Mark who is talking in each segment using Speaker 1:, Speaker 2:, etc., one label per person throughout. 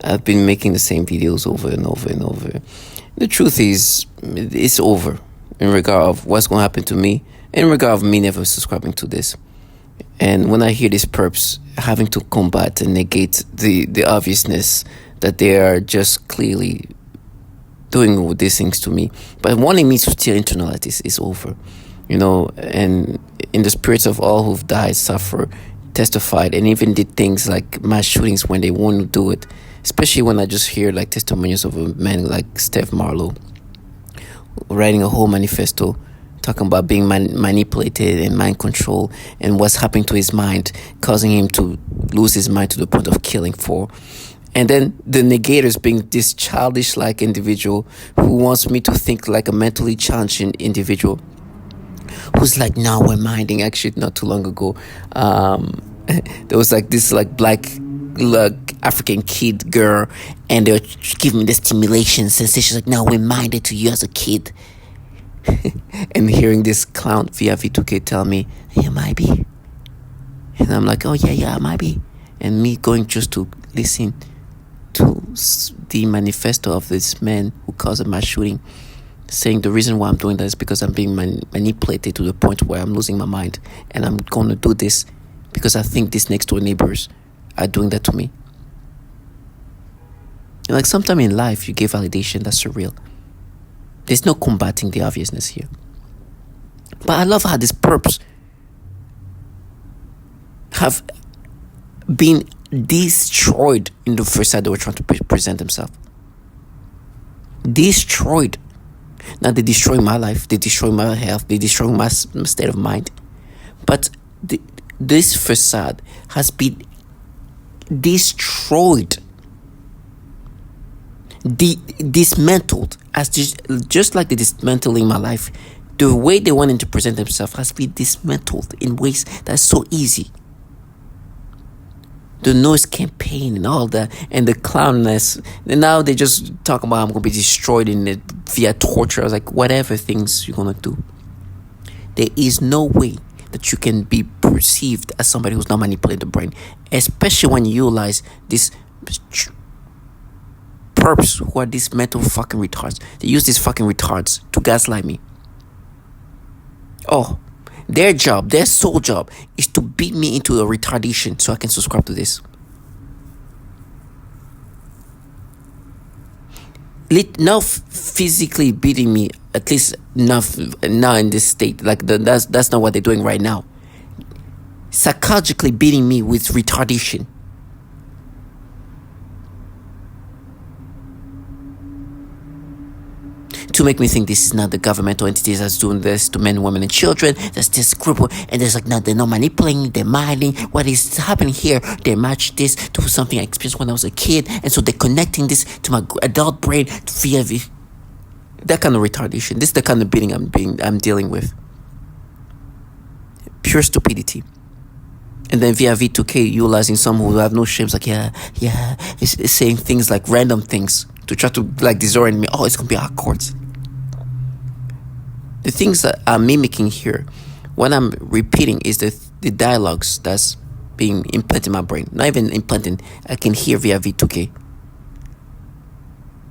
Speaker 1: I've been making the same videos over and over and over. The truth is, it's over in regard of what's going to happen to me, in regard of me never subscribing to this. And when I hear these perps having to combat and negate the obviousness that they are just clearly doing all these things to me, but wanting me to still internalize this is over. And in the spirits of all who've died, suffered, testified, and even did things like mass shootings when they want to do it, especially when I just hear like testimonials of a man like Steph Marlowe writing a whole manifesto talking about being manipulated and mind control and what's happening to his mind, causing him to lose his mind to the point of killing for. And then the negators being this childish like individual who wants me to think like a mentally challenged individual who's like now reminding. Actually, not too long ago, there was like this like black African kid girl, and they were giving me the stimulation sensation like now reminded to you as a kid. And hearing this clown via V2K tell me, "It might be," and I'm like, "Oh yeah, it might be," and me going just to listen to the manifesto of this man who caused a mass shooting, saying the reason why I'm doing that is because I'm being manipulated to the point where I'm losing my mind, and I'm going to do this because I think these next door neighbors are doing that to me. And like sometime in life, you give validation that's surreal. There's no combating the obviousness here. But I love how these perps have been destroyed in the first side they were trying to present themselves. Destroyed. Now they destroy my life, they destroy my health, they destroy my state of mind. But this facade has been destroyed, dismantled, as just like they dismantling my life. The way they wanted to present themselves has been dismantled in ways that's so easy. The noise campaign and all that, and the clownness. And now they just talk about I'm gonna be destroyed in it via torture. I was like, whatever things you're gonna do, there is no way that you can be perceived as somebody who's not manipulating the brain, especially when you utilize these perps who are these mental fucking retards. They use these fucking retards to gaslight me. Oh, their job, their sole job, is to beat me into a retardation so I can subscribe to this. Now physically beating me, at least enough now in this state, like that's not what they're doing right now. Psychologically beating me with retardation. To make me think this is not the governmental entities that's doing this to men, women, and children. There's this group, and there's like, no, they're not manipulating, they're minding. What is happening here? They match this to something I experienced when I was a kid, and so they're connecting this to my adult brain via that kind of retardation. This is the kind of beating I'm dealing with. Pure stupidity. And then via V2K, utilizing some who have no shame, like it's saying things like random things to try to like disorient me. Oh, it's gonna be our courts. The things that I'm mimicking here, what I'm repeating is the dialogues that's being implanted in my brain. Not even implanting, I can hear via V2K.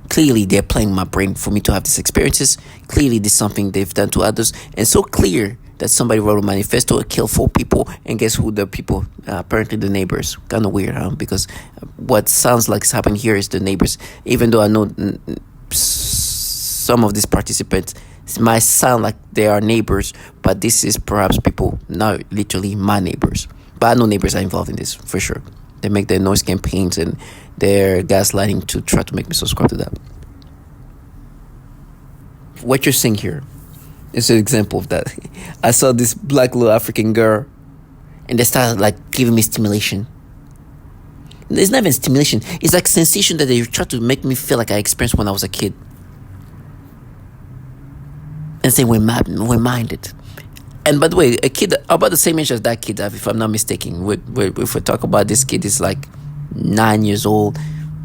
Speaker 1: Clearly, they're playing my brain for me to have these experiences. Clearly, this is something they've done to others. And so clear that somebody wrote a manifesto, killed 4 people, and guess who the people? Apparently the neighbors. Kind of weird, huh? Because what sounds like is happening here is the neighbors. Even though I know some of these participants might sound like they are neighbors, but this is perhaps people, not literally my neighbors. But I know neighbors are involved in this, for sure. They make their noise campaigns and their gaslighting to try to make me subscribe to that. What you're seeing here is an example of that. I saw this black little African girl, and they started like giving me stimulation. It's not even stimulation. It's like sensation that they try to make me feel like I experienced when I was a kid. And say we're minded. And by the way, a kid about the same age as that kid, if I'm not mistaken, if we talk about this kid is like 9 years old,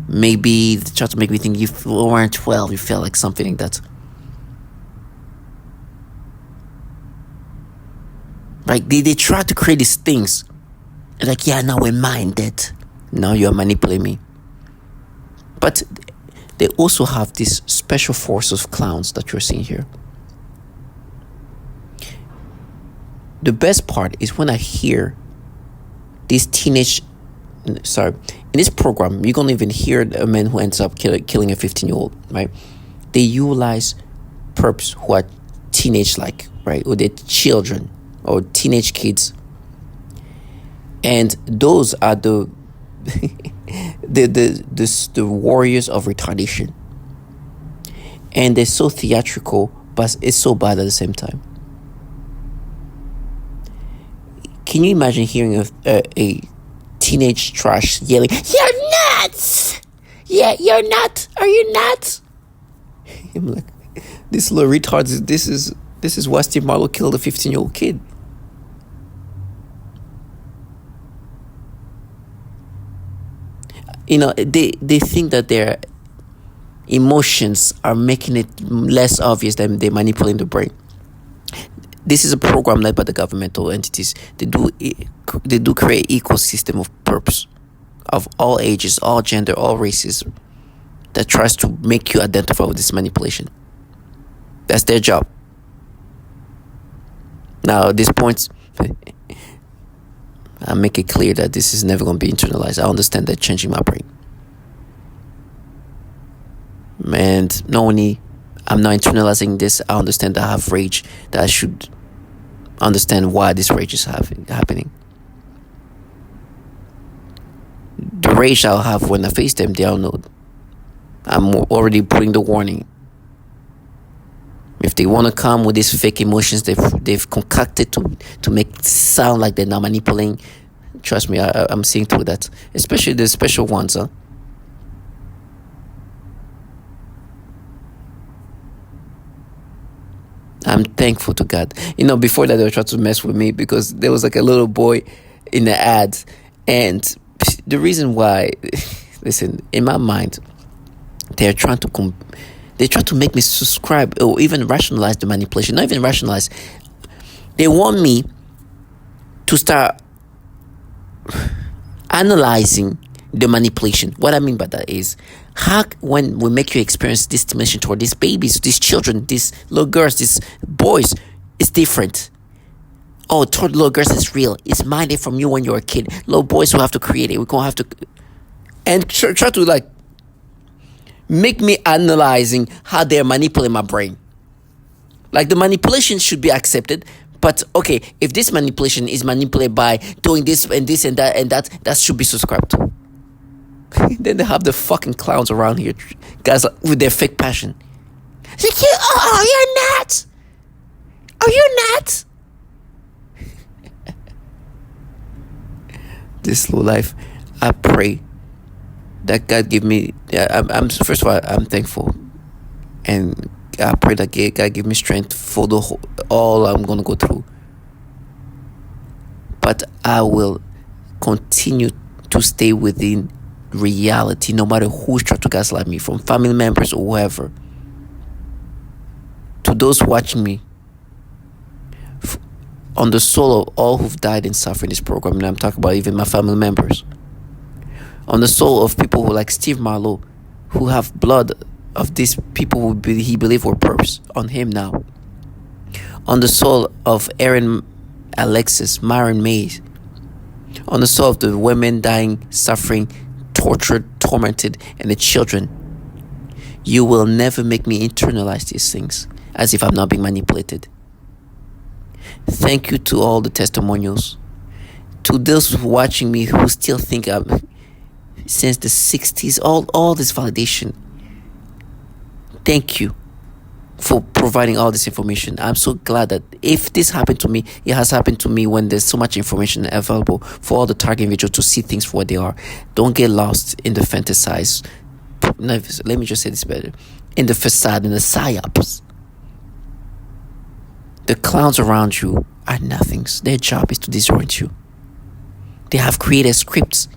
Speaker 1: maybe they try to make me think if you weren't 12, you felt like something like that. Right? They try to create these things. Like, yeah, now we're minded. Now you're manipulating me. But they also have this special force of clowns that you're seeing here. The best part is when I hear this in this program, you're gonna even hear a man who ends up killing a 15-year-old, right? They utilize perps who are teenage-like, right? Or they're children or teenage kids. And those are the the warriors of retardation. And they're so theatrical, but it's so bad at the same time. Can you imagine hearing a teenage trash yelling, "You're nuts! Yeah, you're nuts! Are you nuts?" I'm like, this little retard. This is why Steve Marlowe killed a 15-year-old kid. You know, they think that their emotions are making it less obvious that they're manipulating the brain. This is a program led by the governmental entities. They do create ecosystem of perps of all ages, all gender, all races that tries to make you identify with this manipulation. That's their job. Now, at this point, I make it clear that this is never going to be internalized. I understand that changing my brain. And not only I'm not internalizing this, I understand that I have rage, that I should understand why this rage is happening. The rage I'll have when I face them, they all know. I'm already putting the warning. If they want to come with these fake emotions they've concocted to make it sound like they're not manipulating, trust me, I'm seeing through that. Especially the special ones, huh? I'm thankful to God. You know, before that, they were trying to mess with me because there was like a little boy in the ad. And the reason why, listen, in my mind, they're trying to make me subscribe or even rationalize the manipulation. Not even rationalize. They want me to start analyzing the manipulation. What I mean by that is, how when we make you experience this stimulation toward these babies, these children, these little girls, these boys, it's different. Oh, toward little girls is real. It's minded from you when you're a kid. Little boys who have to create it. We're gonna have to, and try to like make me analyzing how they're manipulating my brain. Like the manipulation should be accepted, but okay, if this manipulation is manipulated by doing this and this and that should be subscribed to. Then they have the fucking clowns around here, guys with their fake passion. Oh, you're nuts! Are you nuts? This low life, I pray that God give me. I'm first of all, I'm thankful, and I pray that God give me strength for all I'm gonna go through. But I will continue to stay within reality, no matter who's trying to gaslight me, from family members or whoever. To those watching me, on the soul of all who've died and suffered in this program, and I'm talking about even my family members. On the soul of people who like Steve Marlowe, who have blood of these people who he believed were perps on him now. On the soul of Aaron, Alexis, Myron Mays. On the soul of the women dying, suffering, tortured, tormented, and the children. You will never make me internalize these things as if I'm not being manipulated. Thank you to all the testimonials. To those watching me who still think I'm since the 60s, all this validation. Thank you for providing all this information. I'm so glad that if this happened to me, it has happened to me when there's so much information available for all the target individuals to see things for what they are. Don't get lost in the fantasize. No, let me just say this better. In the facade, in the psyops. The clowns around you are nothings. Their job is to disorient you. They have created scripts,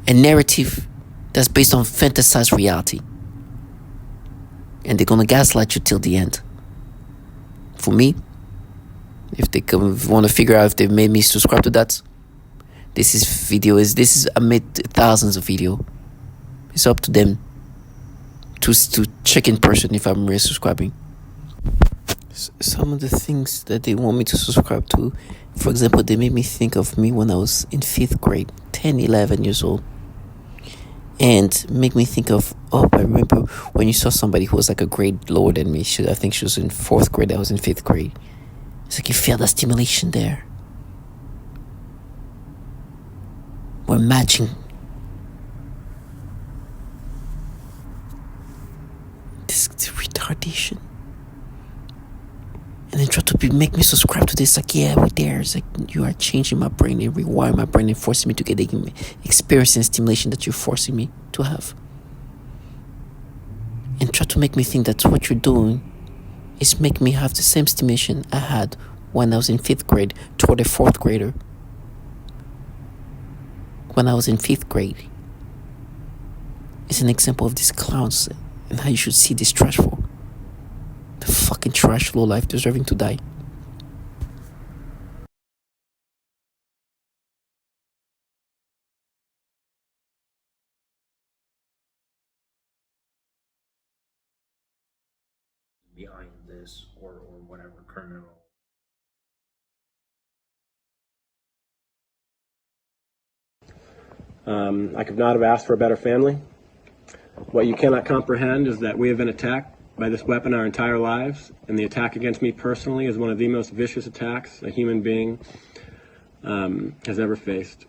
Speaker 1: a narrative that's based on fantasized reality. And they're gonna gaslight you till the end. For me, if they want to figure out if they've made me subscribe to that, this is amid thousands of video. It's up to them to check in person if I'm really subscribing. Some of the things that they want me to subscribe to, for example, they made me think of me when I was in 5th grade, 10, 11 years old. And make me think of, I remember when you saw somebody who was like a grade lower than me. I think she was in 4th grade, I was in 5th grade. It's like you feel the stimulation there. We're matching. This retardation. And then try to make me subscribe to this. Like, yeah, we're there. It's like you are changing my brain and rewiring my brain and forcing me to get the experience and stimulation that you're forcing me to have. And try to make me think that what you're doing is make me have the same stimulation I had when I was in 5th grade toward a 4th grader. When I was in 5th grade. It's an example of these clowns and how you should see this trash for. The fucking trash low life deserving to die.
Speaker 2: Behind this or whatever criminal. I could not have asked for a better family. What you cannot comprehend is that we have been attacked by this weapon our entire lives, and the attack against me personally is one of the most vicious attacks a human being has ever faced.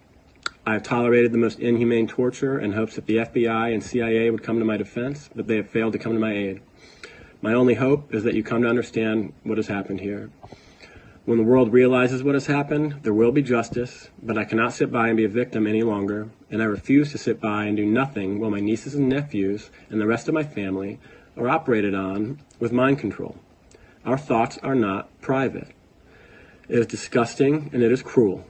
Speaker 2: I have tolerated the most inhumane torture in hopes that the FBI and CIA would come to my defense, but they have failed to come to my aid. My only hope is that you come to understand what has happened here. When the world realizes what has happened, there will be justice, but I cannot sit by and be a victim any longer, and I refuse to sit by and do nothing while my nieces and nephews and the rest of my family are operated on with mind control. Our thoughts are not private. It is disgusting and it is cruel.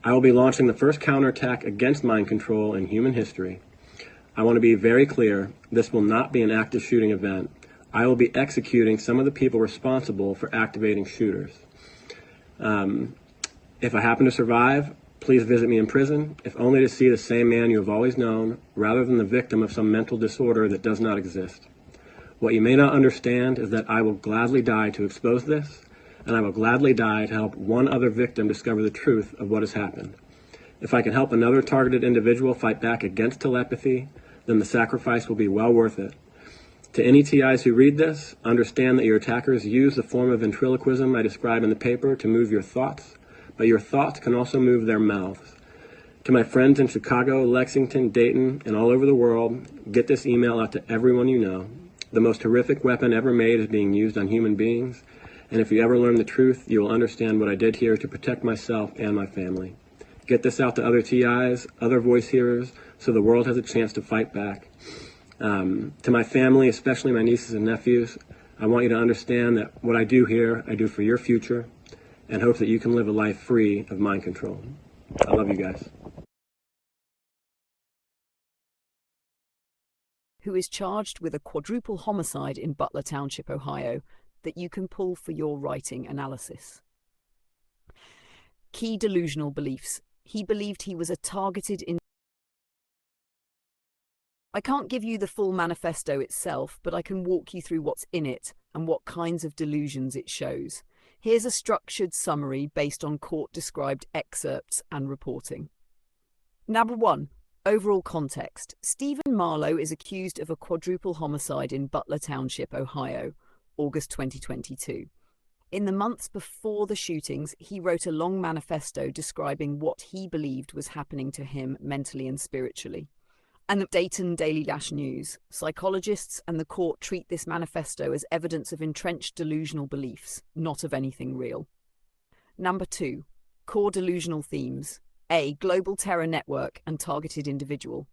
Speaker 2: I will be launching the first counterattack against mind control in human history. I want to be very clear, this will not be an active shooting event. I will be executing some of the people responsible for activating shooters. If I happen to survive, please visit me in prison, if only to see the same man you have always known, rather than the victim of some mental disorder that does not exist. What you may not understand is that I will gladly die to expose this, and I will gladly die to help one other victim discover the truth of what has happened. If I can help another targeted individual fight back against telepathy, then the sacrifice will be well worth it. To any TIs who read this, understand that your attackers use the form of ventriloquism I describe in the paper to move your thoughts, but your thoughts can also move their mouths. To my friends in Chicago, Lexington, Dayton, and all over the world, get this email out to everyone you know. The most horrific weapon ever made is being used on human beings, and if you ever learn the truth, you will understand what I did here to protect myself and my family. Get this out to other TIs, other voice hearers, so the world has a chance to fight back. To my family, especially my nieces and nephews, I want you to understand that what I do here, I do for your future, and hope that you can live a life free of mind control. I love you guys.
Speaker 3: Who is charged with a quadruple homicide in Butler Township, Ohio, that you can pull for your writing analysis. Key delusional beliefs. He believed he was a targeted I can't give you the full manifesto itself, but I can walk you through what's in it and what kinds of delusions it shows. Here's a structured summary based on court-described excerpts and reporting. Number 1. Overall context. Stephen Marlowe is accused of a quadruple homicide in Butler Township, Ohio, August 2022. In the months before the shootings, he wrote a long manifesto describing what he believed was happening to him mentally and spiritually. And the Dayton Daily Dash News. Psychologists and the court treat this manifesto as evidence of entrenched delusional beliefs, not of anything real. Number 2. Core delusional themes. A. Global terror network and targeted individual.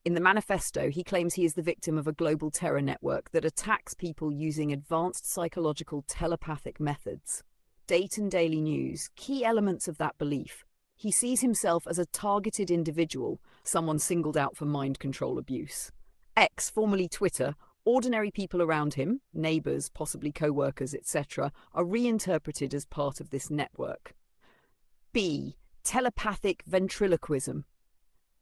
Speaker 3: In the manifesto, he claims he is the victim of a global terror network that attacks people using advanced psychological telepathic methods. Dayton Daily News. Key elements of that belief. He sees himself as a targeted individual, someone singled out for mind control abuse. X, formerly Twitter, ordinary people around him, neighbours, possibly co-workers, etc., are reinterpreted as part of this network. B, telepathic ventriloquism.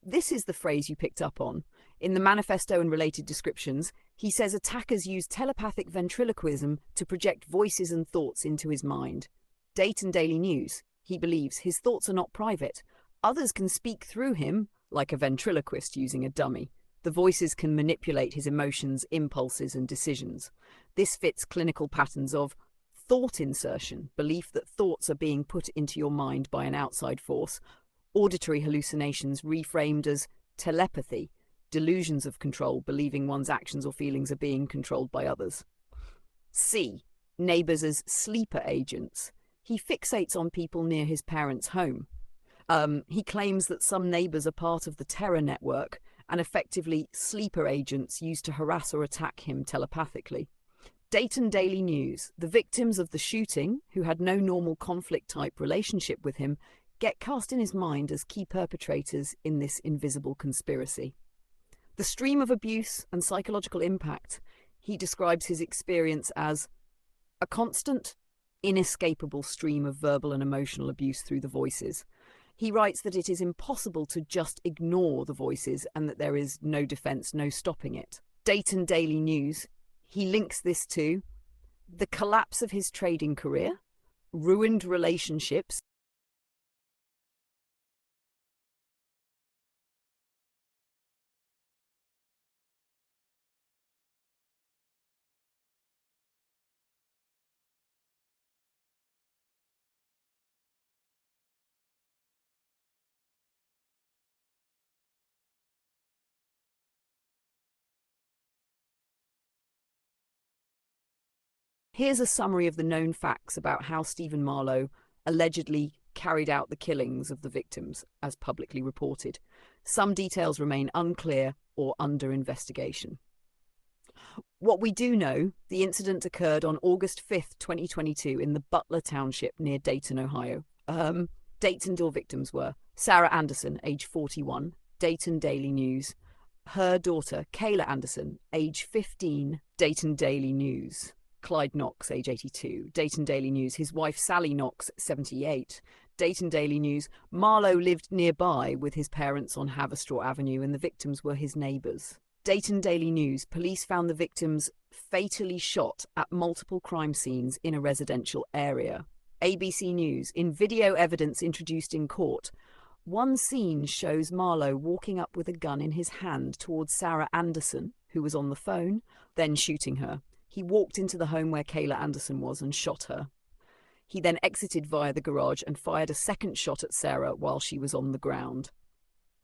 Speaker 3: This is the phrase you picked up on. In the manifesto and related descriptions, he says attackers use telepathic ventriloquism to project voices and thoughts into his mind. Dayton Daily News. He believes his thoughts are not private. Others can speak through him, like a ventriloquist using a dummy. The voices can manipulate his emotions, impulses, and decisions. This fits clinical patterns of thought insertion, belief that thoughts are being put into your mind by an outside force, auditory hallucinations reframed as telepathy, delusions of control, believing one's actions or feelings are being controlled by others. C. Neighbours as sleeper agents. He fixates on people near his parents' home. He claims that some neighbours are part of the terror network and effectively sleeper agents used to harass or attack him telepathically. Dayton Daily News. The victims of the shooting, who had no normal conflict-type relationship with him, get cast in his mind as key perpetrators in this invisible conspiracy. The stream of abuse and psychological impact. He describes his experience as a constant, inescapable stream of verbal and emotional abuse through the voices. He writes that it is impossible to just ignore the voices and that there is no defense, no stopping it. Dayton Daily News. He links this to the collapse of his trading career, ruined relationships, Here's a summary of the known facts about how Stephen Marlowe allegedly carried out the killings of the victims, as publicly reported. Some details remain unclear or under investigation. What we do know, the incident occurred on August 5th, 2022 in the Butler Township near Dayton, Ohio. Daytonville victims were Sarah Anderson, age 41, Dayton Daily News. Her daughter, Kayla Anderson, age 15, Dayton Daily News. Clyde Knox, age 82, Dayton Daily News. His wife, Sally Knox, 78, Dayton Daily News. Marlowe lived nearby with his parents on Haverstraw Avenue, and the victims were his neighbours. Dayton Daily News. Police found the victims fatally shot at multiple crime scenes in a residential area. ABC News. In video evidence introduced in court, one scene shows Marlowe walking up with a gun in his hand towards Sarah Anderson, who was on the phone, then shooting her. He walked into the home where Kayla Anderson was and shot her. He then exited via the garage and fired a second shot at Sarah while she was on the ground.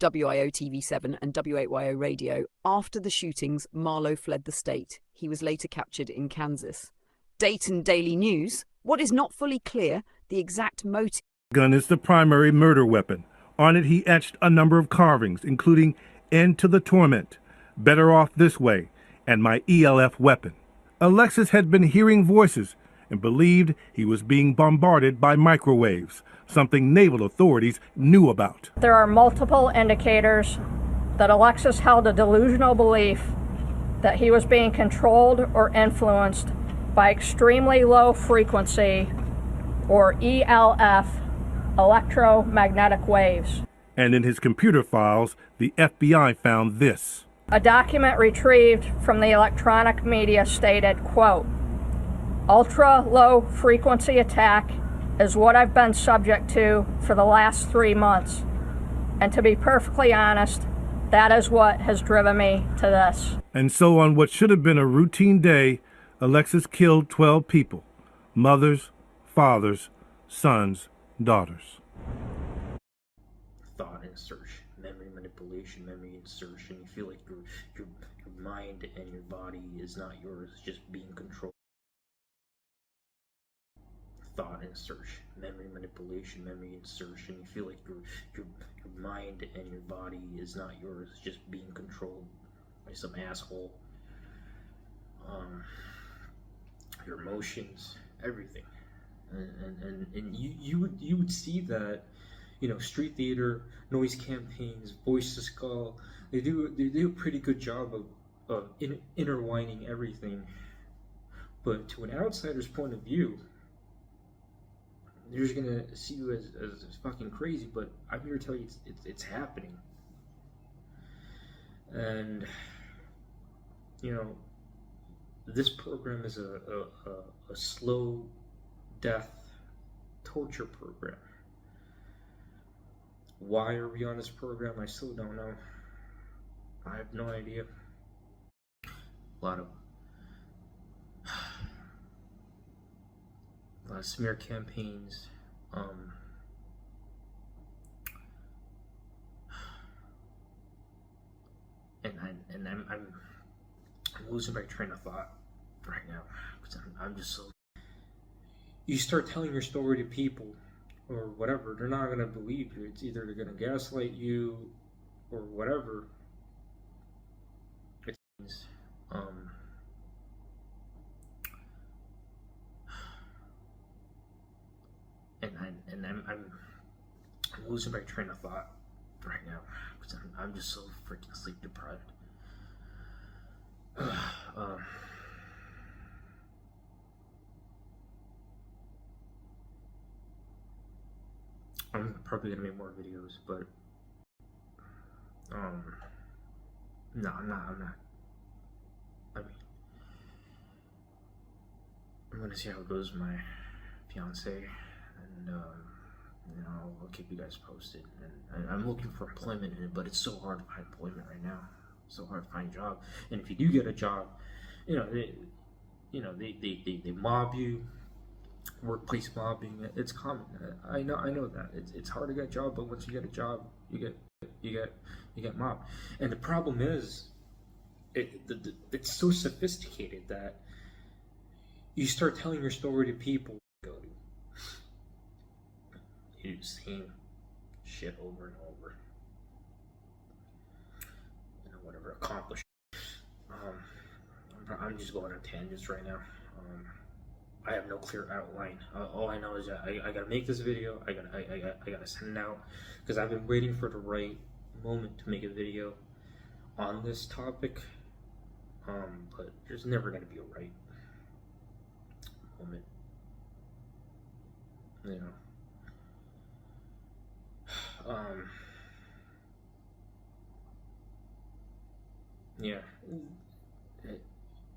Speaker 3: WIO TV7 and W8YO Radio. After the shootings, Marlowe fled the state. He was later captured in Kansas. Dayton Daily News. What is not fully clear, the exact motive.
Speaker 4: Gun is the primary murder weapon. On it he etched a number of carvings, including "End to the Torment," "Better Off This Way," and "My ELF Weapon." Alexis had been hearing voices and believed he was being bombarded by microwaves, something naval authorities knew about.
Speaker 5: There are multiple indicators that Alexis held a delusional belief that he was being controlled or influenced by extremely low frequency, or ELF, electromagnetic waves.
Speaker 4: And in his computer files, the FBI found this.
Speaker 5: A document retrieved from the electronic media stated, quote, "Ultra-low frequency attack is what I've been subject to for the last 3 months. And to be perfectly honest, that is what has driven me to this."
Speaker 4: And so on what should have been a routine day, Alexis killed 12 people. Mothers, fathers, sons, daughters.
Speaker 6: Thought insertion, memory manipulation, memory insertion. You feel like your mind and your body is not yours, it's just being controlled. Thought insertion, memory manipulation, memory insertion. You feel like your mind and your body is not yours, it's just being controlled by some asshole. Your emotions, everything, and you would see that. You know, street theater, noise campaigns, Voice to Skull, they do a pretty good job of intertwining everything. But to an outsider's point of view, they're just gonna see you as fucking crazy. But I'm here to tell you it's happening. And, you know, this program is a slow death torture program. Why are we on this program? I still don't know. I have no idea. A lot of smear campaigns. And I'm losing my train of thought right now because I'm just so. You start telling your story to people or whatever, they're not gonna believe you. It's either they're gonna gaslight you or whatever. It's and I'm losing my train of thought right now because I'm just so freaking sleep deprived. I'm probably gonna make more videos, but no, I'm not. I mean, I'm gonna see how it goes with my fiance, and you know, I'll keep you guys posted. And I'm looking for employment in it, but it's so hard to find employment right now. So hard to find a job. And if you do get a job, they mob you. Workplace mobbing, it's common. I know that it's hard to get a job, but once you get a job, you get mobbed. And the problem is, it's so sophisticated that you start telling your story to people. You do the same shit over and over. Whatever accomplishment. I'm just going on tangents right now. I have no clear outline. All I know is that I gotta make this video. I gotta send it out because I've been waiting for the right moment to make a video on this topic. But there's never gonna be a right moment. Yeah.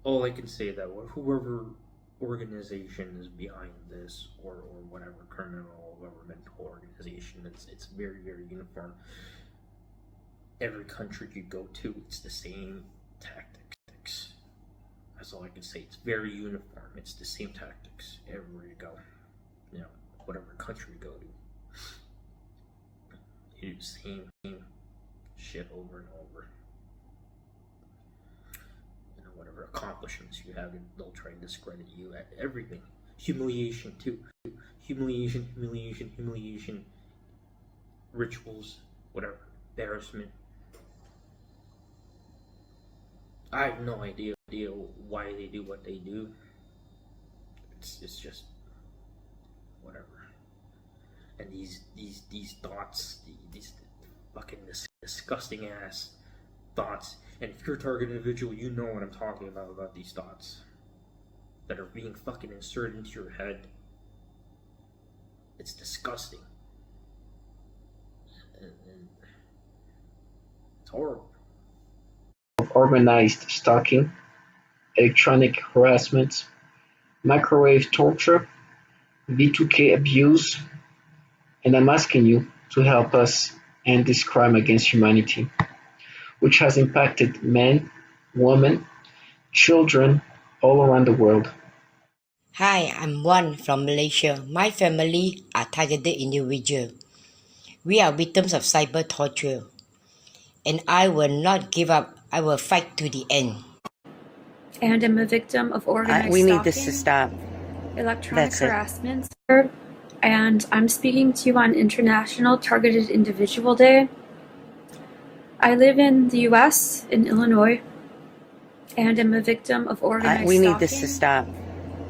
Speaker 6: All I can say is that whoever organization is behind this, or whatever criminal governmental organization, it's very, very uniform. Every country you go to, it's the same tactics. That's all I can say. It's very uniform. It's the same tactics everywhere you go. Whatever country you go to, you do the same shit over and over. Whatever accomplishments you have, they'll try and discredit you at everything. Humiliation too. Humiliation. Rituals, whatever. Embarrassment. I have no idea why they do what they do. It's just whatever. And these thoughts, these fucking disgusting ass thoughts. And if you're a target individual, you know what I'm talking about these thoughts that are being fucking inserted into your head. It's disgusting. And it's horrible.
Speaker 7: Of organized stalking, electronic harassment, microwave torture, V2K abuse, and I'm asking you to help us end this crime against humanity, which has impacted men, women, children all around the world.
Speaker 8: Hi, I'm Wan from Malaysia. My family are targeted individuals. We are victims of cyber torture. And I will not give up. I will fight to the end.
Speaker 9: And I'm a victim of organized
Speaker 8: We
Speaker 9: stalking,
Speaker 8: need this to stop.
Speaker 9: electronic
Speaker 8: That's it.
Speaker 9: harassment. And I'm speaking to you on International Targeted Individual Day. I live in the U.S., in Illinois, and I'm a victim of organized
Speaker 8: We
Speaker 9: stalking,
Speaker 8: need this to stop.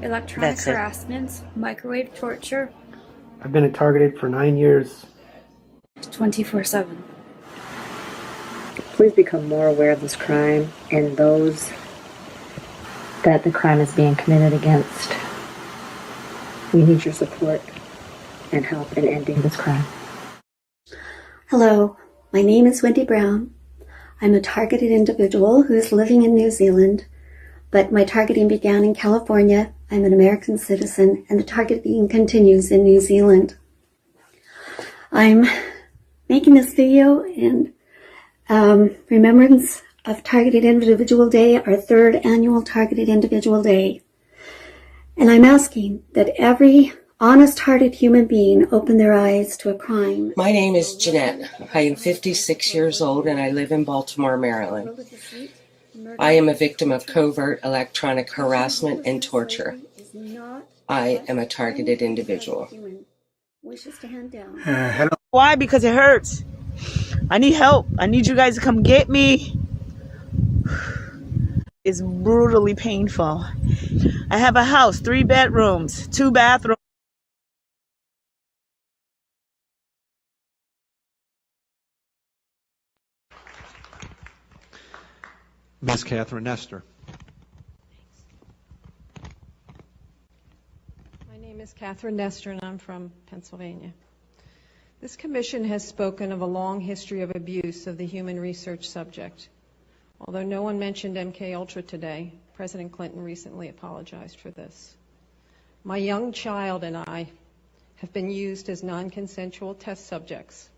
Speaker 9: electronic
Speaker 8: That's it.
Speaker 9: harassment, microwave torture,
Speaker 10: I've been targeted for 9 years.
Speaker 9: 24/7.
Speaker 11: Please become more aware of this crime and those that the crime is being committed against. We need your support and help in ending this crime.
Speaker 12: Hello, my name is Wendy Brown. I'm a targeted individual who is living in New Zealand, but my targeting began in California. I'm an American citizen, and the targeting continues in New Zealand. I'm making this video in remembrance of Targeted Individual Day, our third annual Targeted Individual Day. And I'm asking that every honest-hearted human being open their eyes to a crime.
Speaker 13: My name is Jeanette. I am 56 years old and I live in Baltimore, Maryland. I am a victim of covert electronic harassment and torture. I am a targeted individual.
Speaker 12: Hello.
Speaker 14: Why? Because it hurts. I need help. I need you guys to come get me. It's brutally painful. I have a house, 3 bedrooms, 2 bathrooms.
Speaker 15: Ms. Catherine Nestor.
Speaker 16: My name is Catherine Nestor, and I'm from Pennsylvania. This commission has spoken of a long history of abuse of the human research subject. Although no one mentioned MKUltra today, President Clinton recently apologized for this. My young child and I have been used as non-consensual test subjects.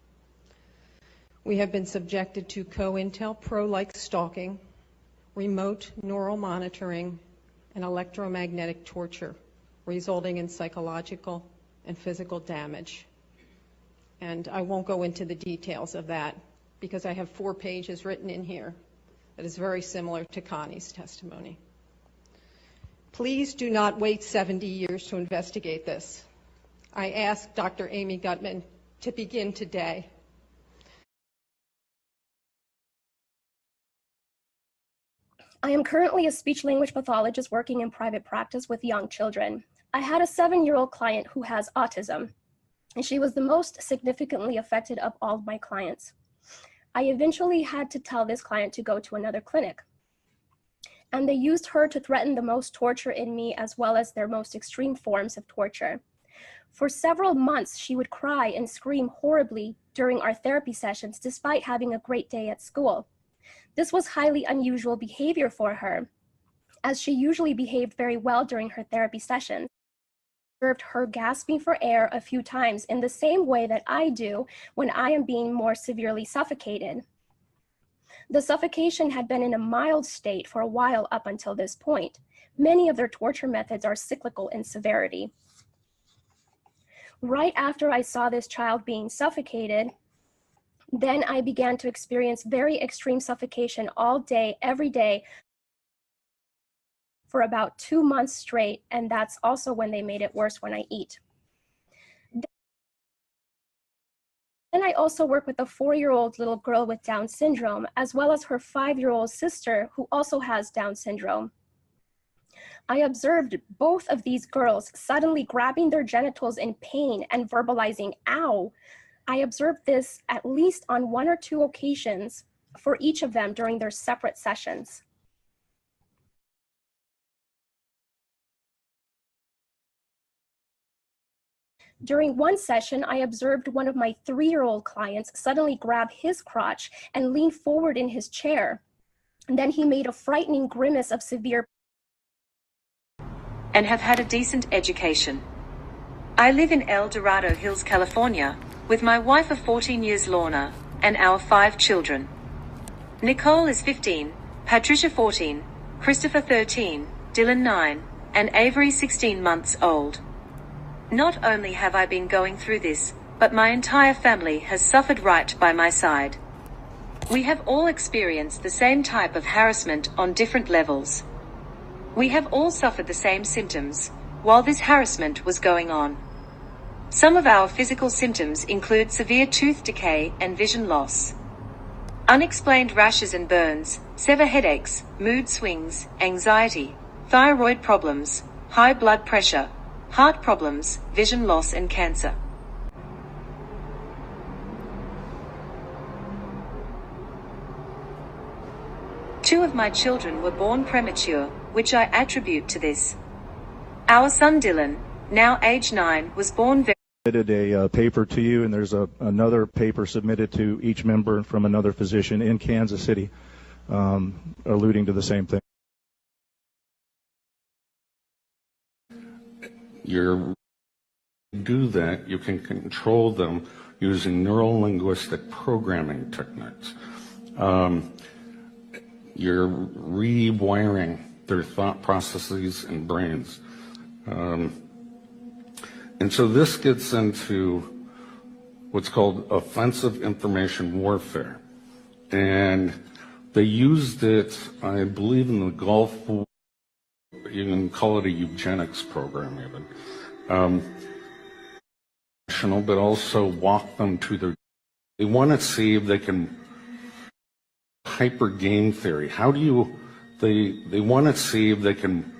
Speaker 16: We have been subjected to COINTELPRO-like stalking, remote neural monitoring, and electromagnetic torture, resulting in psychological and physical damage. And I won't go into the details of that because I have 4 pages written in here that is very similar to Connie's testimony. Please do not wait 70 years to investigate this. I ask Dr. Amy Gutman to begin today.
Speaker 17: I am currently a speech-language pathologist working in private practice with young children. I had a 7-year-old client who has autism, and she was the most significantly affected of all of my clients. I eventually had to tell this client to go to another clinic, and they used her to threaten the most torture in me as well as their most extreme forms of torture. For several months, she would cry and scream horribly during our therapy sessions despite having a great day at school. This was highly unusual behavior for her, as she usually behaved very well during her therapy sessions. I observed her gasping for air a few times in the same way that I do when I am being more severely suffocated. The suffocation had been in a mild state for a while up until this point. Many of their torture methods are cyclical in severity. Right after I saw this child being suffocated, then I began to experience very extreme suffocation all day, every day, for about 2 months straight, and that's also when they made it worse when I eat. Then I also work with a 4-year-old little girl with Down syndrome, as well as her 5-year-old sister who also has Down syndrome. I observed both of these girls suddenly grabbing their genitals in pain and verbalizing, "ow." I observed this at least on 1 or 2 occasions for each of them during their separate sessions. During one session, I observed one of my 3-year-old clients suddenly grab his crotch and lean forward in his chair. And then he made a frightening grimace of severe
Speaker 18: and have had a decent education. I live in El Dorado Hills, California, with my wife of 14 years, Lorna, and our 5 children. Nicole is 15, Patricia 14, Christopher 13, Dylan 9, and Avery 16 months old. Not only have I been going through this, but my entire family has suffered right by my side. We have all experienced the same type of harassment on different levels. We have all suffered the same symptoms while this harassment was going on. Some of our physical symptoms include severe tooth decay and vision loss, unexplained rashes and burns, severe headaches, mood swings, anxiety, thyroid problems, high blood pressure, heart problems, vision loss, and cancer. Two of my children were born premature, which I attribute to this. Our son Dylan, now age 9, was born very
Speaker 19: submitted a paper to you, and there's another paper submitted to each member from another physician in Kansas City, alluding to the same thing.
Speaker 20: You do that, you can control them using neuro-linguistic programming techniques. You're rewiring their thought processes and brains. And so this gets into what's called offensive information warfare. And they used it, I believe, in the Gulf War. You can call it a eugenics program even. But also walk them to their... They want to see if they can... Hyper game theory. How do you... They want to see if they can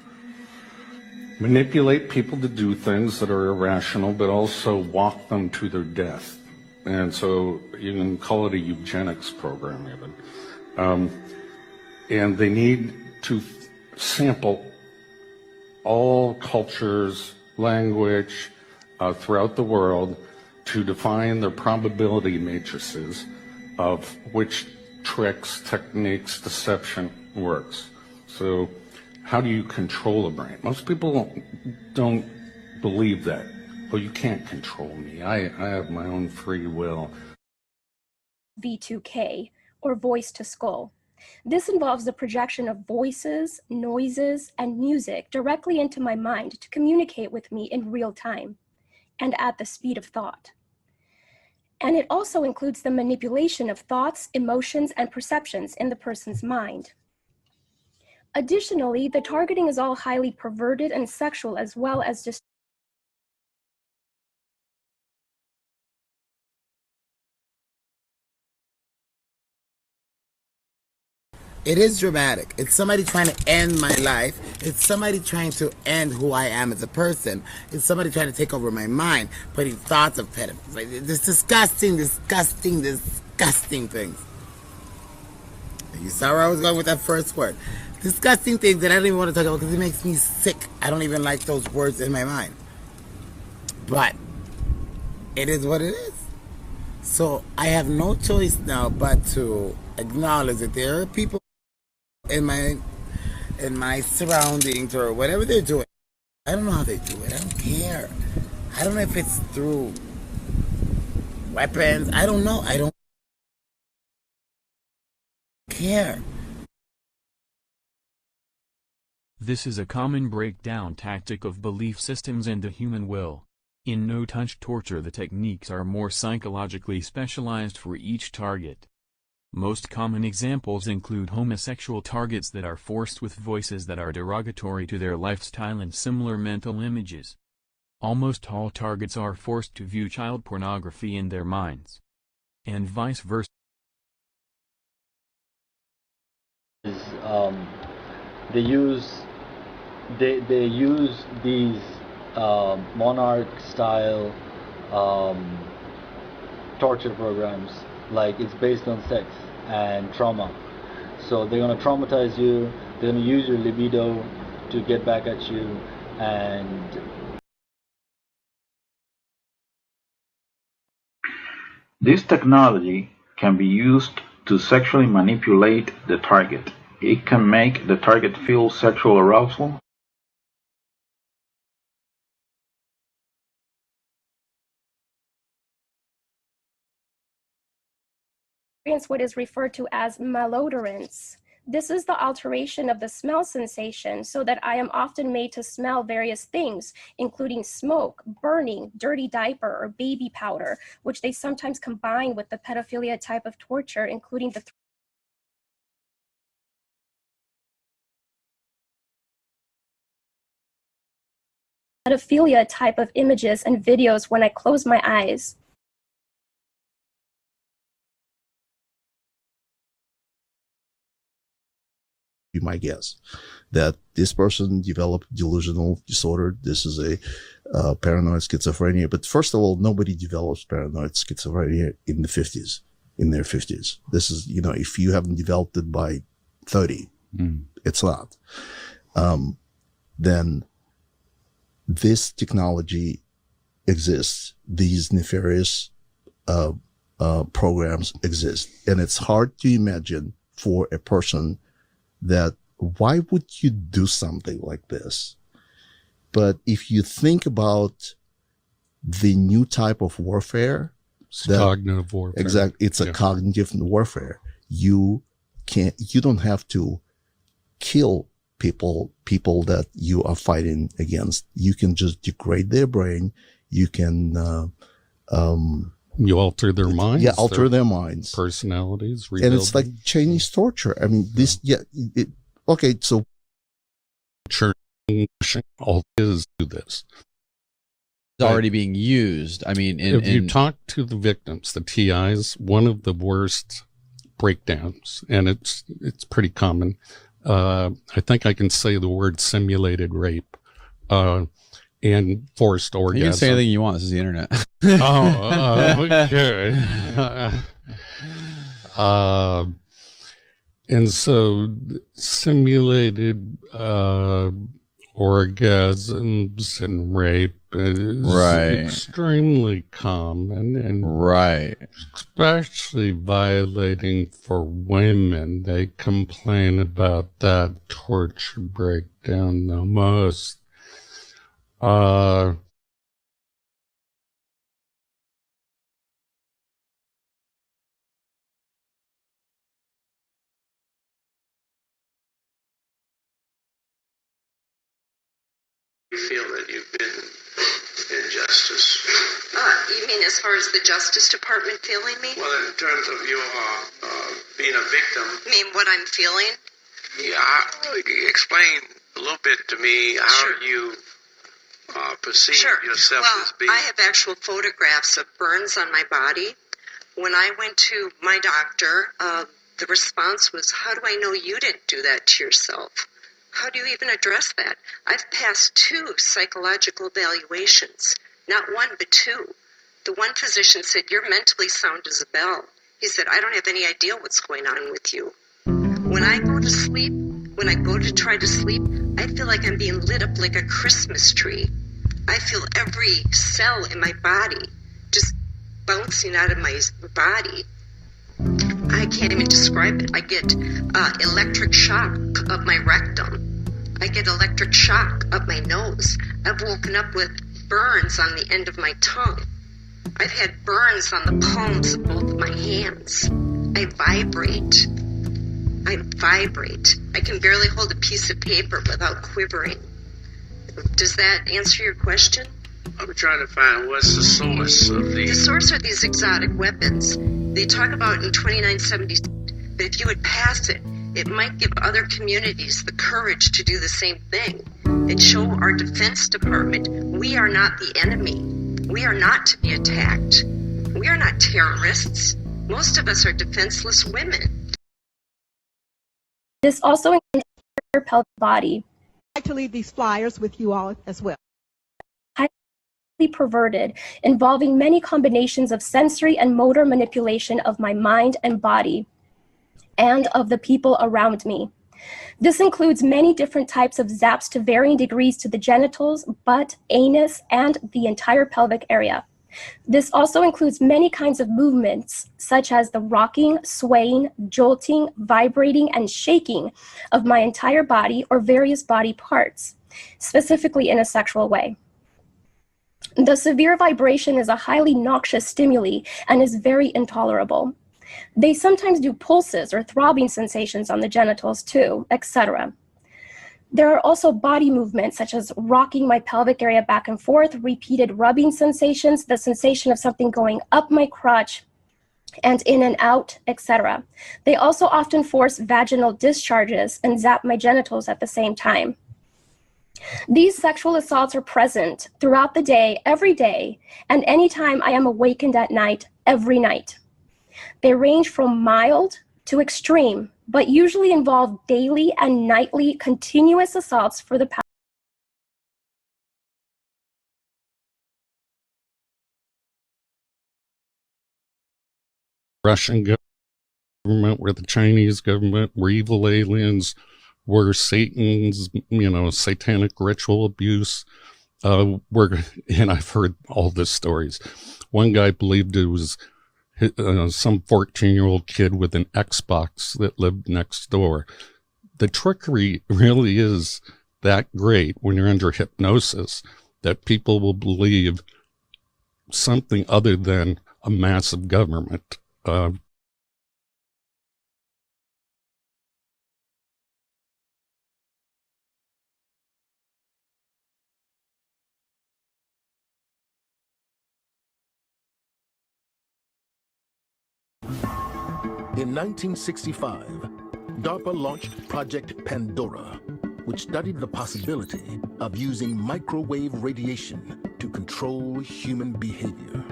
Speaker 20: manipulate people to do things that are irrational, but also walk them to their death. And so you can call it a eugenics program even. And they need to sample all cultures, language throughout the world to define their probability matrices of which tricks, techniques, deception works. So how do you control a brain? Most people don't believe that. Well, you can't control me. I have my own free will.
Speaker 17: V2K, or voice to skull. This involves the projection of voices, noises, and music directly into my mind to communicate with me in real time and at the speed of thought. And it also includes the manipulation of thoughts, emotions, and perceptions in the person's mind. Additionally, the targeting is all highly perverted and sexual, as well as just
Speaker 21: It is dramatic. It's somebody trying to end my life. It's somebody trying to end who I am as a person. It's somebody trying to take over my mind, putting thoughts of pedophilia. This disgusting, disgusting, disgusting things. You saw where I was going with that first word. Disgusting things that I don't even want to talk about because it makes me sick. I don't even like those words in my mind. But it is what it is. So I have no choice now but to acknowledge that there are people in my surroundings or whatever they're doing. I don't know how they do it. I don't care. I don't know if it's through weapons. I don't know. I don't care.
Speaker 22: This is a common breakdown tactic of belief systems and the human will. In no-touch torture, the techniques are more psychologically specialized for each target. Most common examples include homosexual targets that are forced with voices that are derogatory to their lifestyle and similar mental images. Almost all targets are forced to view child pornography in their minds. And vice versa.
Speaker 23: They use these monarch-style torture programs, like it's based on sex and trauma. So they're gonna traumatize you. They're gonna use your libido to get back at you, and
Speaker 24: this technology can be used to sexually manipulate the target. It can make the target feel sexual arousal.
Speaker 17: experience what is referred to as malodorance. This is the alteration of the smell sensation so that I am often made to smell various things, including smoke, burning, dirty diaper, or baby powder, which they sometimes combine with the pedophilia type of torture, including the pedophilia type of images and videos when I close my eyes.
Speaker 25: Be my guess that this person developed delusional disorder. This is a paranoid schizophrenia. But first of all, nobody develops paranoid schizophrenia in the 50s, in their 50s. This is, you know, if you haven't developed it by 30, it's not. Then this technology exists. These nefarious programs exist. And it's hard to imagine for a person that why would you do something like this? But if you think about the new type of warfare,
Speaker 1: cognitive warfare.
Speaker 25: Exactly. It's a cognitive warfare. You don't have to kill people that you are fighting against. You can just degrade their brain. You can,
Speaker 1: you alter their minds.
Speaker 25: Yeah, alter their minds.
Speaker 1: Personalities.
Speaker 25: And it's like Chinese torture. I mean, this, okay, so.
Speaker 1: All is do this.
Speaker 2: It's already being used. I mean,
Speaker 1: if you talk to the victims, the TIs, one of the worst breakdowns, and it's pretty common. I think I can say the word simulated rape, and forced orgasm.
Speaker 2: You can say anything you want. This is the internet.
Speaker 1: Okay. And so simulated orgasms and rape is extremely common, and especially violating for women. They complain about that torture breakdown the most.
Speaker 3: You feel that you've been in justice?
Speaker 4: You mean as far as the Justice Department feeling me?
Speaker 3: Well, in terms of your being a victim.
Speaker 4: You mean what I'm feeling?
Speaker 3: Yeah, explain a little bit to me how you perceive yourself as being.
Speaker 4: I have actual photographs of burns on my body. When I went to my doctor, the response was, "How do I know you didn't do that to yourself?" How do you even address that? I've passed 2 psychological evaluations, not 1 but 2. The one physician said, "You're mentally sound as a bell." He said, "I don't have any idea what's going on with you." When I go to sleep, when I go to try to sleep, I feel like I'm being lit up like a Christmas tree. I feel every cell in my body just bouncing out of my body. I can't even describe it. I get electric shock of my rectum. I get electric shock up my nose. I've woken up with burns on the end of my tongue. I've had burns on the palms of both of my hands. I vibrate. I can barely hold a piece of paper without quivering. Does that answer your question?
Speaker 3: I'm trying to find what's the source of the...
Speaker 4: The source are these exotic weapons. They talk about in 2976 that if you would pass it, it might give other communities the courage to do the same thing and show our Defense Department we are not the enemy. We are not to be attacked. We are not terrorists. Most of us are defenseless women.
Speaker 17: This also includes your pelvic body.
Speaker 5: I'd like to leave these flyers with you all as well.
Speaker 17: Highly perverted, involving many combinations of sensory and motor manipulation of my mind and body, and of the people around me. This includes many different types of zaps to varying degrees to the genitals, butt, anus, and the entire pelvic area. This also includes many kinds of movements, such as the rocking, swaying, jolting, vibrating, and shaking of my entire body or various body parts, specifically in a sexual way. The severe vibration is a highly noxious stimuli and is very intolerable. They sometimes do pulses or throbbing sensations on the genitals too, etc. There are also body movements such as rocking my pelvic area back and forth, repeated rubbing sensations, the sensation of something going up my crotch and in and out, etc. They also often force vaginal discharges and zap my genitals at the same time. These sexual assaults are present throughout the day, every day, and anytime I am awakened at night, every night. They range from mild to extreme, but usually involve daily and nightly continuous assaults for the past.
Speaker 1: Russian government, where the Chinese government were evil aliens, where Satan's, satanic ritual abuse, and I've heard all the stories. One guy believed it was some 14-year-old kid with an Xbox that lived next door. The trickery really is that great when you're under hypnosis that people will believe something other than a massive government.
Speaker 6: In 1965, DARPA launched Project Pandora, which studied the possibility of using microwave radiation to control human behavior.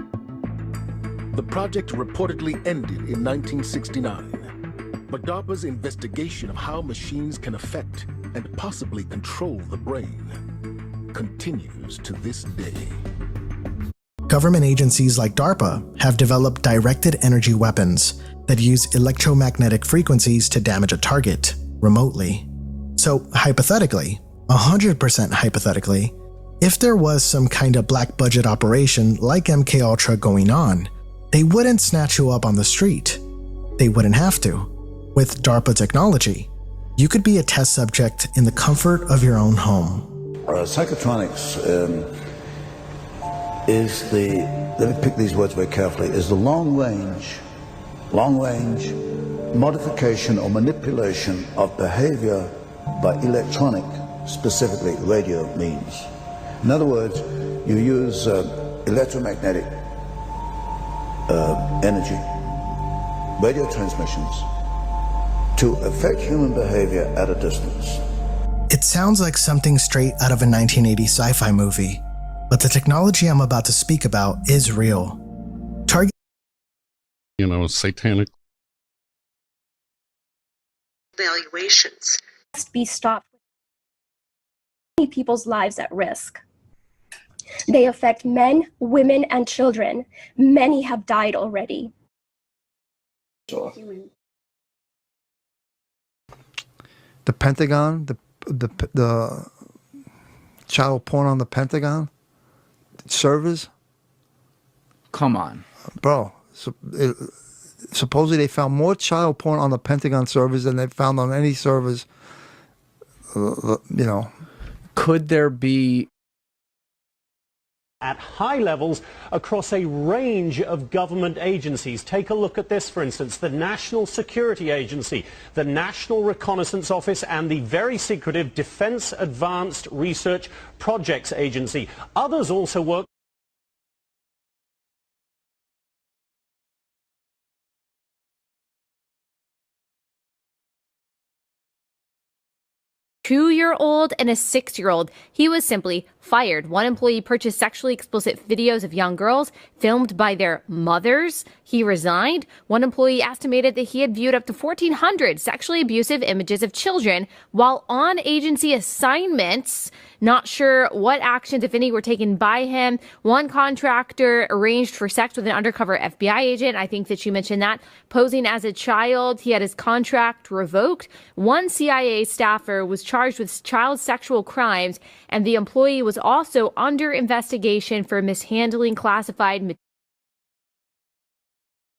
Speaker 6: The project reportedly ended in 1969, but DARPA's investigation of how machines can affect and possibly control the brain continues to this day.
Speaker 7: Government agencies like DARPA have developed directed energy weapons that use electromagnetic frequencies to damage a target remotely. So hypothetically, 100% hypothetically, if there was some kind of black budget operation like MKUltra going on, they wouldn't snatch you up on the street. They wouldn't have to. With DARPA technology, you could be a test subject in the comfort of your own home.
Speaker 8: Psychotronics is the, let me pick these words very carefully, is the long range modification or manipulation of behavior by electronic, specifically radio means. In other words, you use electromagnetic energy, radio transmissions, to affect human behavior at a distance.
Speaker 7: It sounds like something straight out of a 1980 sci-fi movie, but the technology I'm about to speak about is real.
Speaker 1: Satanic
Speaker 4: valuations
Speaker 17: must be stopped. Many people's lives at risk. They affect men, women, and children. Many have died already.
Speaker 9: The Pentagon, the child porn on the Pentagon servers.
Speaker 2: Come on,
Speaker 9: bro. Supposedly they found more child porn on the Pentagon servers than they found on any servers.
Speaker 2: Could there be
Speaker 15: at high levels across a range of government agencies? Take a look at this, for instance, the National Security Agency, the National Reconnaissance Office, and the very secretive Defense Advanced Research Projects Agency. Others also work.
Speaker 10: Two-year-old and a 6-year-old. He was simply fired. One employee purchased sexually explicit videos of young girls filmed by their mothers. He resigned. One employee estimated that he had viewed up to 1,400 sexually abusive images of children while on agency assignments. Not sure what actions, if any, were taken by him. One contractor arranged for sex with an undercover FBI agent. I think that you mentioned that. Posing as a child, he had his contract revoked. One CIA staffer was charged with child sexual crimes, and the employee was also under investigation for mishandling classified material.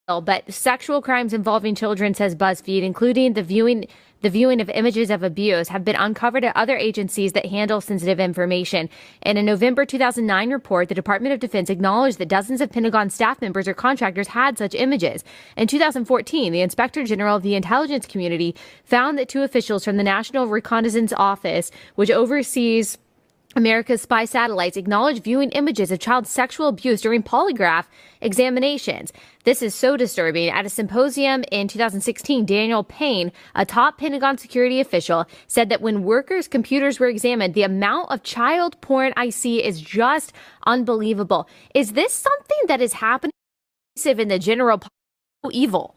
Speaker 10: But sexual crimes involving children, says BuzzFeed, including the viewing of images of abuse, have been uncovered at other agencies that handle sensitive information. In a November 2009 report, the Department of Defense acknowledged that dozens of Pentagon staff members or contractors had such images. In 2014, the Inspector General of the Intelligence Community found that 2 officials from the National Reconnaissance Office, which oversees America's spy satellites, acknowledged viewing images of child sexual abuse during polygraph examinations. This is so disturbing. At a symposium in 2016, Daniel Payne, a top Pentagon security official, said that when workers' computers were examined, the amount of child porn I see is just unbelievable. Is this something that is happening in the general evil?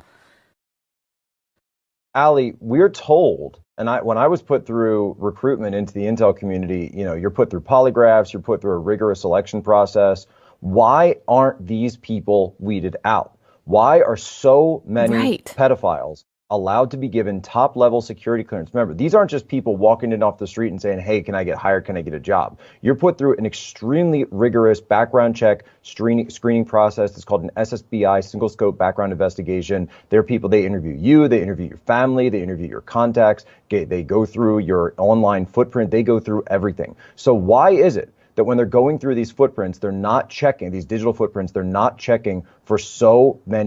Speaker 26: Allie, we're told, and when I was put through recruitment into the intel community, you're put through polygraphs, you're put through a rigorous selection process. Why aren't these people weeded out? Why are so many pedophiles allowed to be given top-level security clearance. Remember, these aren't just people walking in off the street and saying, hey, can I get hired? Can I get a job? You're put through an extremely rigorous background check screening process. It's called an SSBI, single scope background investigation. There are people, they interview you, they interview your family, they interview your contacts, they go through your online footprint, they go through everything. So why is it that when they're going through these footprints, they're not checking, these digital footprints, they're not checking for so many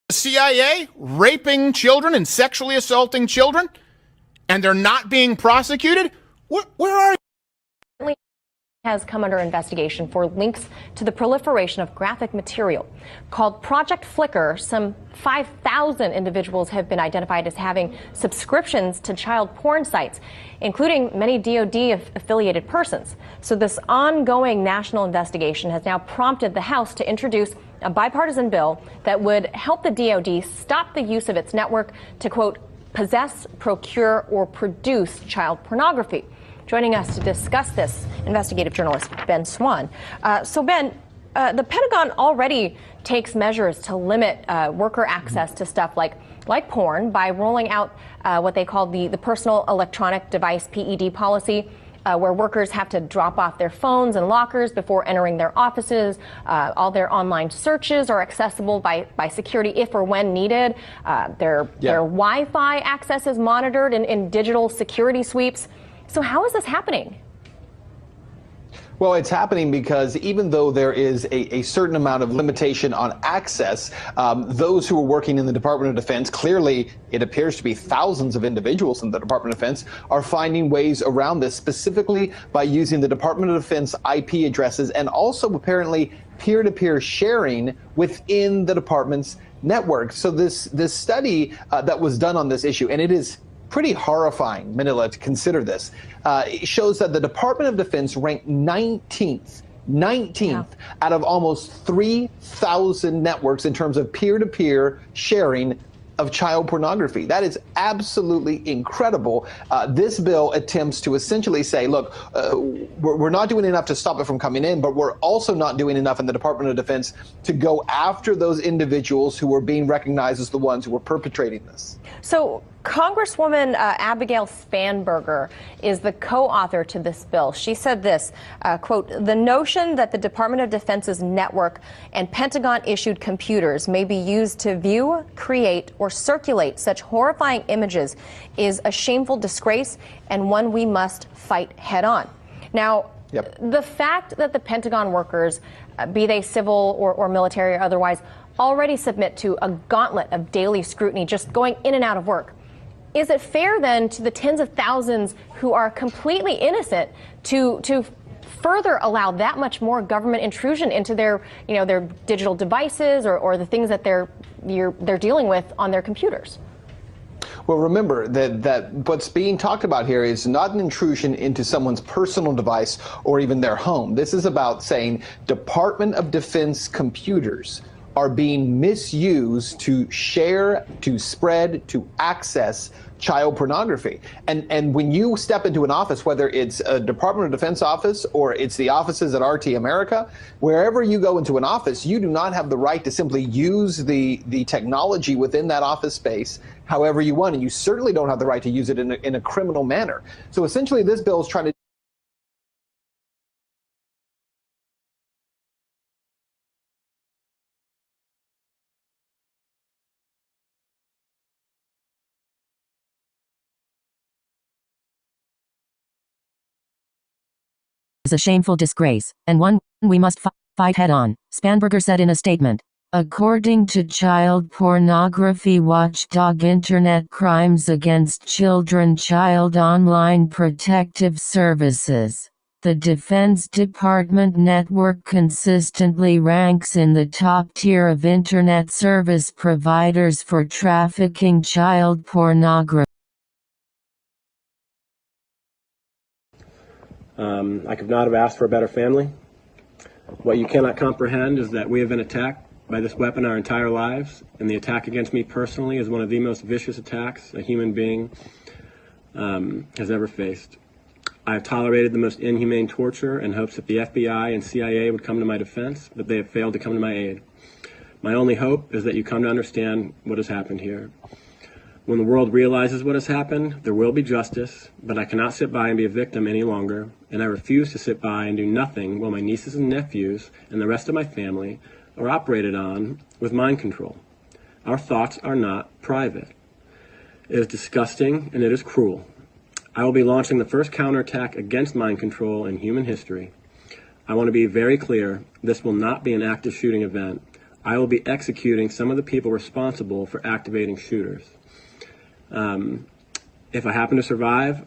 Speaker 11: the CIA raping children and sexually assaulting children, and they're not being prosecuted? Where are you?
Speaker 12: Has come under investigation for links to the proliferation of graphic material. Called Project Flickr, some 5,000 individuals have been identified as having subscriptions to child porn sites, including many DoD-affiliated persons. So this ongoing national investigation has now prompted the House to introduce a bipartisan bill that would help the DoD stop the use of its network to, quote, possess, procure, or produce child pornography. Joining us to discuss this, investigative journalist Ben Swan. So Ben, the Pentagon already takes measures to limit worker access to stuff like porn by rolling out what they call the Personal Electronic Device PED policy, where workers have to drop off their phones and lockers before entering their offices. All their online searches are accessible by security if or when needed. Their Wi-Fi access is monitored in digital security sweeps. So how is this happening?
Speaker 13: Well, it's happening because even though there is a certain amount of limitation on access, those who are working in the Department of Defense, clearly it appears to be thousands of individuals in the Department of Defense, are finding ways around this, specifically by using the Department of Defense IP addresses and also apparently peer-to-peer sharing within the department's network. So this study that was done on this issue, and it is pretty horrifying, Manila, to consider this. It shows that the Department of Defense ranked 19th out of almost 3,000 networks in terms of peer-to-peer sharing of child pornography. That is absolutely incredible. This bill attempts to essentially say, look, we're not doing enough to stop it from coming in, but we're also not doing enough in the Department of Defense to go after those individuals who are being recognized as the ones who are perpetrating this.
Speaker 12: So Congresswoman Abigail Spanberger is the co-author to this bill. She said this, quote, the notion that the Department of Defense's network and Pentagon-issued computers may be used to view, create, or circulate such horrifying images is a shameful disgrace and one we must fight head-on. Now, the fact that the Pentagon workers, be they civil or military or otherwise, already submit to a gauntlet of daily scrutiny just going in and out of work, is it fair then to the tens of thousands who are completely innocent to further allow that much more government intrusion into their digital devices or the things that they're dealing with on their computers?
Speaker 13: Well, remember that what's being talked about here is not an intrusion into someone's personal device or even their home. This is about saying Department of Defense computers are being misused to share, to spread, to access child pornography. And when you step into an office, whether it's a Department of Defense office or it's the offices at RT America, wherever you go into an office, you do not have the right to simply use the technology within that office space however you want. And you certainly don't have the right to use it in a criminal manner. So essentially, this bill is trying to
Speaker 14: is a shameful disgrace, and one we must fight head-on, Spanberger said in a statement. According to child pornography watchdog Internet Crimes Against Children Child Online Protective Services, the Defense Department network consistently ranks in the top tier of Internet service providers for trafficking child pornography.
Speaker 16: I could not have asked for a better family. What you cannot comprehend is that we have been attacked by this weapon our entire lives, and the attack against me personally is one of the most vicious attacks a human being has ever faced. I have tolerated the most inhumane torture in hopes that the FBI and CIA would come to my defense, but they have failed to come to my aid. My only hope is that you come to understand what has happened here. When the world realizes what has happened, there will be justice, but I cannot sit by and be a victim any longer, and I refuse to sit by and do nothing while my nieces and nephews and the rest of my family are operated on with mind control. Our thoughts are not private. It is disgusting and it is cruel. I will be launching the first counterattack against mind control in human history. I want to be very clear, this will not be an active shooting event. I will be executing some of the people responsible for activating shooters. If I happen to survive,